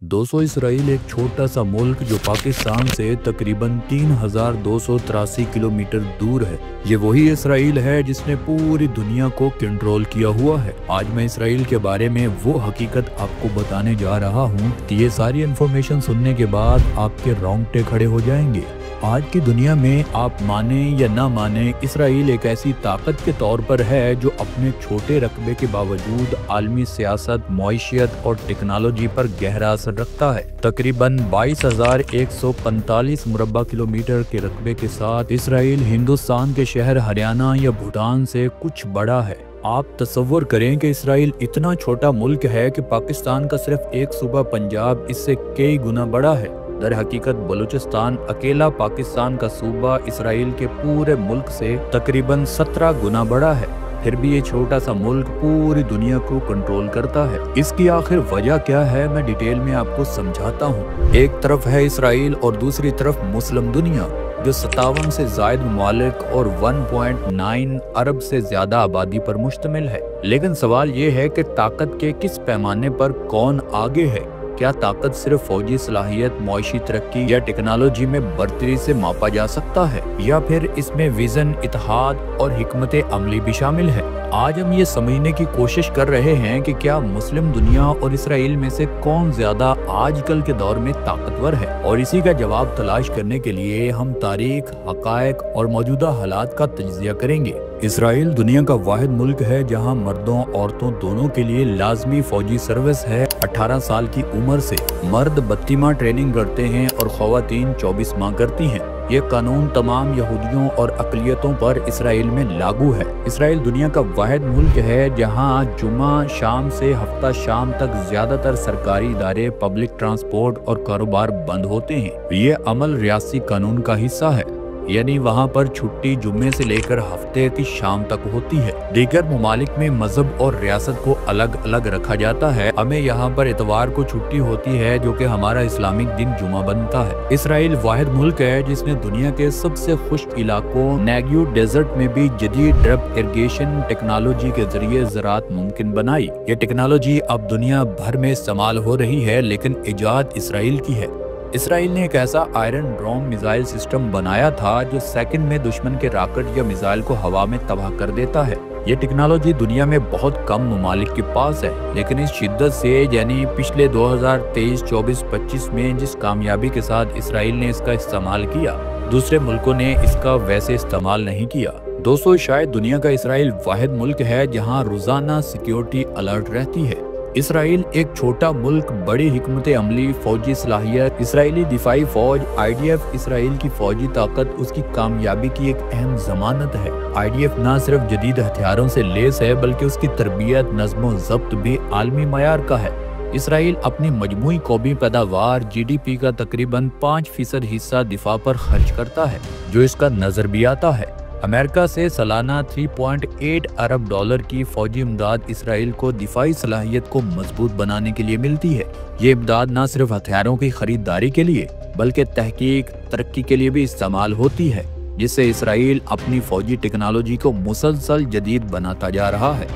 दोस्तों, इसराइल एक छोटा सा मुल्क जो पाकिस्तान से तकरीबन 3283 किलोमीटर दूर है। ये वही इसराइल है जिसने पूरी दुनिया को कंट्रोल किया हुआ है। आज मैं इसराइल के बारे में वो हकीकत आपको बताने जा रहा हूँ कि ये सारी इन्फॉर्मेशन सुनने के बाद आपके रोंगटे खड़े हो जाएंगे। आज की दुनिया में आप माने या ना माने, इसराइल एक ऐसी ताकत के तौर पर है जो अपने छोटे रकबे के बावजूद आलमी सियासत, मईशत और टेक्नोलॉजी पर गहरा असर रखता है। तकरीबन 22,145 मुरब्बा किलोमीटर के रकबे के साथ इसराइल हिंदुस्तान के शहर हरियाणा या भूटान से कुछ बड़ा है। आप तसव्वुर करें कि इसराइल इतना छोटा मुल्क है कि पाकिस्तान का सिर्फ एक सूबा पंजाब इससे कई गुना बड़ा है। दर हकीकत बलूचिस्तान अकेला पाकिस्तान का सूबा इसराइल के पूरे मुल्क से तकरीबन 17 गुना बड़ा है। फिर भी ये छोटा सा मुल्क पूरी दुनिया को कंट्रोल करता है। इसकी आखिर वजह क्या है, मैं डिटेल में आपको समझाता हूँ। एक तरफ है इसराइल और दूसरी तरफ मुस्लिम दुनिया, जो 57 से जायद ममालिक और 1.9 अरब से ज्यादा आबादी पर मुश्तमिल है। लेकिन सवाल ये है कि ताकत के किस पैमाने पर कौन आगे है। क्या ताकत सिर्फ फौजी सलाहियत, मौशी तरक्की या टेक्नोलॉजी में बर्तरी से मापा जा सकता है, या फिर इसमें विजन, इत्तेहाद और हिकमत अमली भी शामिल है। आज हम ये समझने की कोशिश कर रहे हैं कि क्या मुस्लिम दुनिया और इसराइल में से कौन ज्यादा आजकल के दौर में ताकतवर है, और इसी का जवाब तलाश करने के लिए हम तारीख, हकायक और मौजूदा हालात का तज्जिया करेंगे। इसराइल दुनिया का वाहिद मुल्क है जहां मर्दों औरतों दोनों के लिए लाजमी फौजी सर्विस है। 18 साल की उम्र से मर्द 32 माह ट्रेनिंग करते हैं और ख्वातीन 24 माह करती हैं। ये कानून तमाम यहूदियों और अक़लियतों पर इसराइल में लागू है। इसराइल दुनिया का वाहिद मुल्क है जहां जुमा शाम से हफ्ता शाम तक ज्यादातर सरकारी इदारे, पब्लिक ट्रांसपोर्ट और कारोबार बंद होते हैं। ये अमल रियासी कानून का हिस्सा है, यानी वहाँ पर छुट्टी जुम्मे से लेकर हफ्ते की शाम तक होती है। दीगर ममालिक में मजहब और रियासत को अलग अलग रखा जाता है। हमें यहाँ पर इतवार को छुट्टी होती है, जो कि हमारा इस्लामिक दिन जुमा बनता है। इसराइल वाहिद मुल्क है जिसने दुनिया के सबसे खुश्क इलाकों नेगेव डेजर्ट में भी जदीद ड्रिप इरिगेशन टेक्नोलॉजी के जरिए ज़राअत मुमकिन बनाई। ये टेक्नोलॉजी अब दुनिया भर में इस्तेमाल हो रही है, लेकिन इजाद इसराइल की है। इसराइल ने एक ऐसा आयरन डोम मिसाइल सिस्टम बनाया था जो सेकंड में दुश्मन के रॉकेट या मिसाइल को हवा में तबाह कर देता है। ये टेक्नोलॉजी दुनिया में बहुत कम ममालिक के पास है, लेकिन इस शिद्दत से, यानी पिछले 2023, 24, 25 में जिस कामयाबी के साथ इसराइल ने इसका इस्तेमाल किया, दूसरे मुल्कों ने इसका वैसे इस्तेमाल नहीं किया। दोस्तों, शायद दुनिया का इसराइल वाहिद मुल्क है जहाँ रोजाना सिक्योरिटी अलर्ट रहती है। इसराइल एक छोटा मुल्क, बड़ी हिकमत अमली, फौजी सलाहियत, इसराइली दिफाई फौज IDF इसराइल की फौजी ताकत उसकी कामयाबी की एक अहम जमानत है। IDF न सिर्फ जदीद हथियारों से लेस है, बल्कि उसकी तरबियत, नज़्म व ज़ब्त भी आलमी मयार का है। इसराइल अपनी मजमूई कौमी पैदावार GDP का तकरीबन 5% हिस्सा दिफा पर खर्च करता है, जो इसका नजर भी आता है। अमेरिका से सालाना 3.8 अरब डॉलर की फौजी इमदाद इसराइल को दिफाई सलाहियत को मजबूत बनाने के लिए मिलती है। ये इमदाद न सिर्फ हथियारों की खरीदारी के लिए, बल्कि तहकीक, तरक्की के लिए भी इस्तेमाल होती है, जिससे इसराइल अपनी फौजी टेक्नोलॉजी को मुसलसल जदीद बनाता जा रहा है।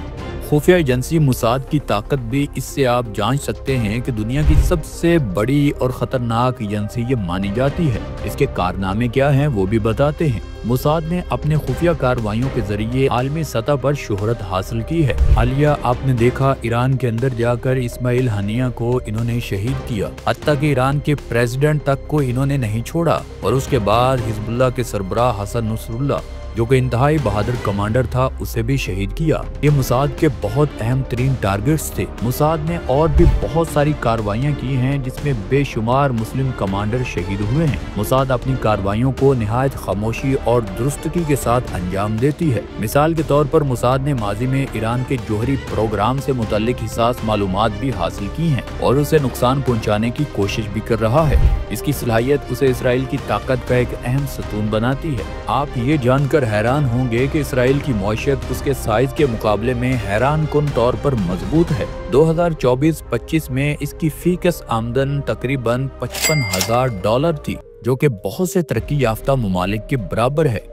खुफिया एजेंसी मुसाद की ताकत भी इससे आप जांच सकते हैं कि दुनिया की सबसे बड़ी और खतरनाक एजेंसी ये मानी जाती है। इसके कारनामे क्या हैं वो भी बताते हैं। मुसाद ने अपने खुफिया कार्रवाइयों के जरिए आलमी सतह पर शोहरत हासिल की है। हालिया आपने देखा, ईरान के अंदर जाकर इस्माइल हनिया को इन्होंने शहीद किया, हत्ता कि ईरान के प्रेसिडेंट तक को इन्होंने नहीं छोड़ा। और उसके बाद हिजबुल्लाह के सरबराह हसन नसरुल्लाह, जो कि इंतहाई बहादुर कमांडर था, उसे भी शहीद किया। ये मुसाद के बहुत अहम तरीन टारगेट्स थे। मुसाद ने और भी बहुत सारी कार्रवाइयाँ की हैं जिसमें बेशुमार मुस्लिम कमांडर शहीद हुए हैं। मुसाद अपनी कार्रवाइयों को निहायत खामोशी और दुरुस्तगी के साथ अंजाम देती है। मिसाल के तौर पर मुसाद ने माजी में ईरान के जौहरी प्रोग्राम से मुतल्लिक हिसास मालूमात भी हासिल की हैं और उसे नुकसान पहुँचाने की कोशिश भी कर रहा है। इसकी सलाहियत उसे इसराइल की ताकत का एक अहम सतून बनाती है। आप ये जानकर हैरान होंगे कि इसराइल की मईशत उसके साइज के मुकाबले में हैरान कुन तौर पर मजबूत है। 2024-25 में इसकी फीकस आमदन तकरीबन $55,000 थी, जो कि बहुत से तरक्की याफ्ता ममालिक के बराबर है।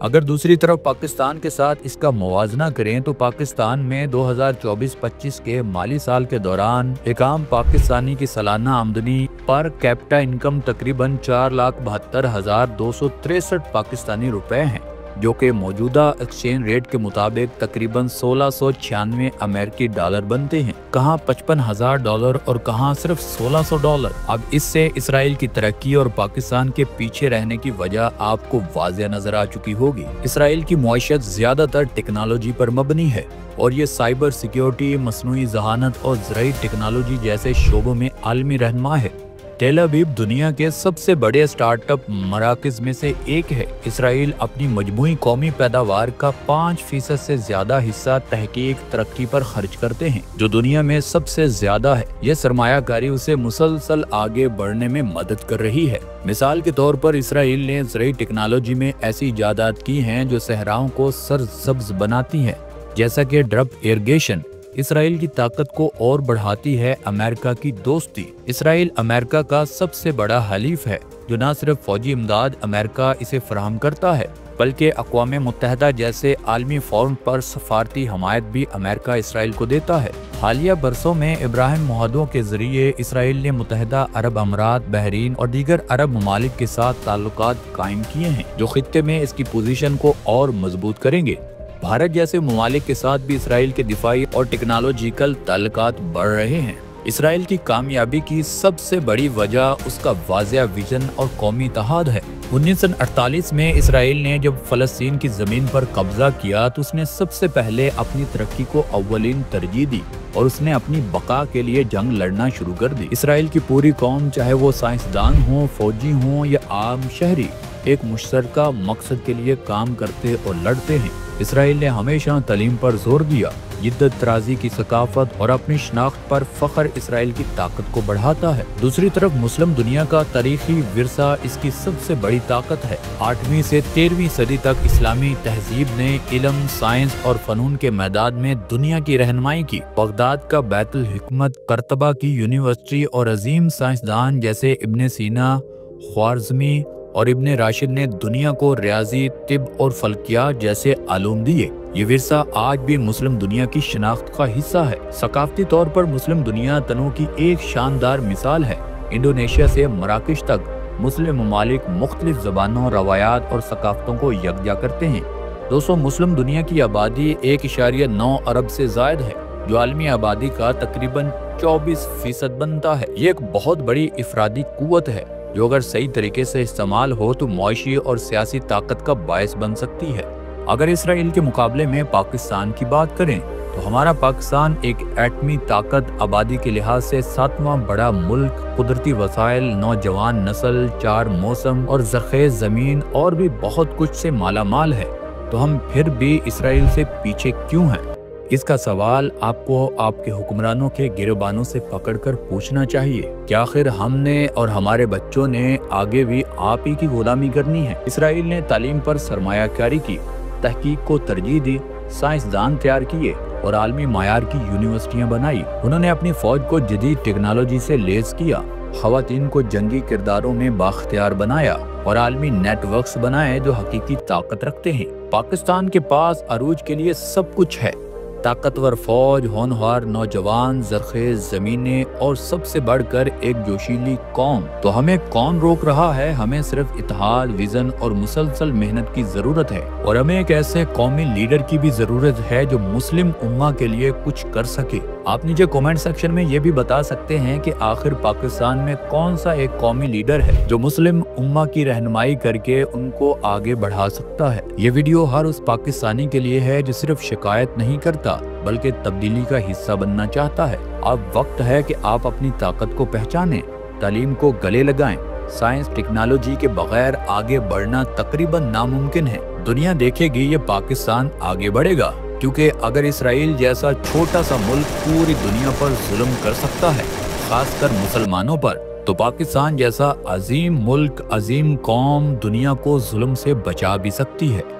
अगर दूसरी तरफ पाकिस्तान के साथ इसका मुवाजना करें तो पाकिस्तान में 2024-25 के माली साल के दौरान एक आम पाकिस्तानी की सालाना आमदनी पर कैपिटा इनकम तकरीबन 4,72,263 पाकिस्तानी रुपए हैं, जो कि मौजूदा एक्सचेंज रेट के मुताबिक तकरीबन 1696 अमेरिकी डॉलर बनते हैं। कहाँ $55,000 और कहाँ सिर्फ $1600। अब इससे इसराइल की तरक्की और पाकिस्तान के पीछे रहने की वजह आपको वाज़ेह नजर आ चुकी होगी। इसराइल की मुआशत ज्यादातर टेक्नोलॉजी पर मबनी है और ये साइबर सिक्योरिटी, मसनूई ज़हानत और ज़राई टेक्नोलॉजी जैसे शोबों में आलमी रहनुमा है। तेल अवीव दुनिया के सबसे बड़े स्टार्टअप मराकज़ में से एक है। इसराइल अपनी मजमूई कौमी पैदावार का 5% से ज्यादा हिस्सा तहकीक तरक्की पर खर्च करते हैं, जो दुनिया में सबसे ज्यादा है। यह सरमायाकारी उसे मुसलसल आगे बढ़ने में मदद कर रही है। मिसाल के तौर पर इसराइल ने ज़राई टेक्नोलॉजी में ऐसी इजादात की हैं जो सहराओं को सरसब्ज बनाती हैं, जैसा कि ड्रिप इरिगेशन। इसराइल की ताकत को और बढ़ाती है अमेरिका की दोस्ती। इसराइल अमेरिका का सबसे बड़ा हलीफ है, जो न सिर्फ फौजी इमदाद अमेरिका इसे फराहम करता है, बल्कि अक़वाम मुत्तहिदा जैसे आलमी फोरम पर सफारती हमायत भी अमेरिका इसराइल को देता है। हालिया बरसों में इब्राहिम मुआहदों के जरिए इसराइल ने मुत्तहिदा अरब अमारात, बहरीन और दीगर अरब ममालिक के साथ ताल्लुकात कायम किए हैं, जो खित्ते में इसकी पोजीशन को और मजबूत करेंगे। भारत जैसे ममालिक के साथ भी इसराइल के दिफाई और टेक्नोलॉजिकल ताल्लुकात बढ़ रहे हैं। इसराइल की कामयाबी की सबसे बड़ी वजह उसका वाज़ेह विजन और कौमी इत्तेहाद है। 1948 में इसराइल ने जब फ़लस्तीन की ज़मीन पर कब्जा किया तो उसने सबसे पहले अपनी तरक्की को अव्वलीन तरजीह दी और उसने अपनी बका के लिए जंग लड़ना शुरू कर दी। इसराइल की पूरी कौम, चाहे वो साइंसदान हो, फौजी हो या आम शहरी, एक मुश्तरका मकसद के लिए काम करते और लड़ते हैं। इसराइल ने हमेशा तालीम पर जोर दिया। जिद्दत तराजी की सकाफत और अपनी शनाख्त पर फख्र इसराइल की ताकत को बढ़ाता है। दूसरी तरफ मुस्लिम दुनिया का तारीखी विरसा इसकी सबसे बड़ी ताकत है। 8वीं से 13वीं सदी तक इस्लामी तहजीब ने इल्म, साइंस और फनून के मैदान में दुनिया की रहनुमाई की। बगदाद का बैतुल हिकमत, करतबा की यूनिवर्सिटी और अजीम साइंसदान जैसे इब्ने सीना, ख्वारिज़मी और इब्ने राशिद ने दुनिया को रियाजी, तिब और फल्कियात जैसे आलूम दिए। ये विरसा आज भी मुस्लिम दुनिया की शनाख्त का हिस्सा है। सकाफती तौर पर मुस्लिम दुनिया तनों की एक शानदार मिसाल है। इंडोनेशिया से मराकश तक मुस्लिम ममालिक मुख्तलिफ ज़बानों, रवायात और सकाफतों को यकजा करते हैं। दोस्तों, मुस्लिम दुनिया की आबादी 1.9 अरब से ज़ायद है, जो आलमी आबादी का तकरीबन 24% बनता है। ये एक बहुत बड़ी इफरादी कुव्वत है, जो अगर सही तरीके से इस्तेमाल हो तो मुआशी और सियासी ताकत का बायस बन सकती है। अगर इसराइल के मुकाबले में पाकिस्तान की बात करें तो हमारा पाकिस्तान एक एटमी ताकत, आबादी के लिहाज से 7वां बड़ा मुल्क, कुदरती वसाइल, नौजवान नस्ल, 4 मौसम और ज़रख़ेज़ ज़मीन और भी बहुत कुछ से मालामाल है। तो हम फिर भी इसराइल से पीछे क्यों हैं? इसका सवाल आपको आपके हुक्मरानों के गिरबानों से पकड़कर पूछना चाहिए। क्या आखिर हमने और हमारे बच्चों ने आगे भी आप ही की गुलामी करनी है? इसराइल ने तालीम पर सरमायाकारी की, तहकीक को तरजीह दी, साइंसदान तैयार किए और आलमी मायार की यूनिवर्सिटियां बनाई। उन्होंने अपनी फौज को जदीद टेक्नोलॉजी से लैस किया, खवातीन को जंगी किरदारों में बाख्तियार बनाया और आलमी नेटवर्क्स बनाए जो हकीकी ताकत रखते हैं। पाकिस्तान के पास अरूज के लिए सब कुछ है। ताकतवर फौज, होनहार नौजवान, ज़रख़ेज़ ज़मीनें और सबसे बढ़कर एक जोशीली कौम। तो हमें कौन रोक रहा है? हमें सिर्फ इत्तेहाद, विजन और मुसलसल मेहनत की जरूरत है और हमें एक ऐसे कौमी लीडर की भी जरूरत है जो मुस्लिम उम्मा के लिए कुछ कर सके। आप नीचे कमेंट सेक्शन में ये भी बता सकते हैं कि आखिर पाकिस्तान में कौन सा एक कौमी लीडर है जो मुस्लिम उम्मा की रहनुमाई करके उनको आगे बढ़ा सकता है। ये वीडियो हर उस पाकिस्तानी के लिए है जो सिर्फ शिकायत नहीं करता बल्कि तब्दीली का हिस्सा बनना चाहता है। अब वक्त है कि आप अपनी ताकत को पहचानें, तालीम को गले लगाएं। साइंस टेक्नोलॉजी के बगैर आगे बढ़ना तकरीबन नामुमकिन है। दुनिया देखेगी ये पाकिस्तान आगे बढ़ेगा, क्योंकि अगर इसराइल जैसा छोटा सा मुल्क पूरी दुनिया पर जुल्म कर सकता है, खासकर मुसलमानों पर, तो पाकिस्तान जैसा अजीम मुल्क, अजीम कौम दुनिया को जुल्म से बचा भी सकती है।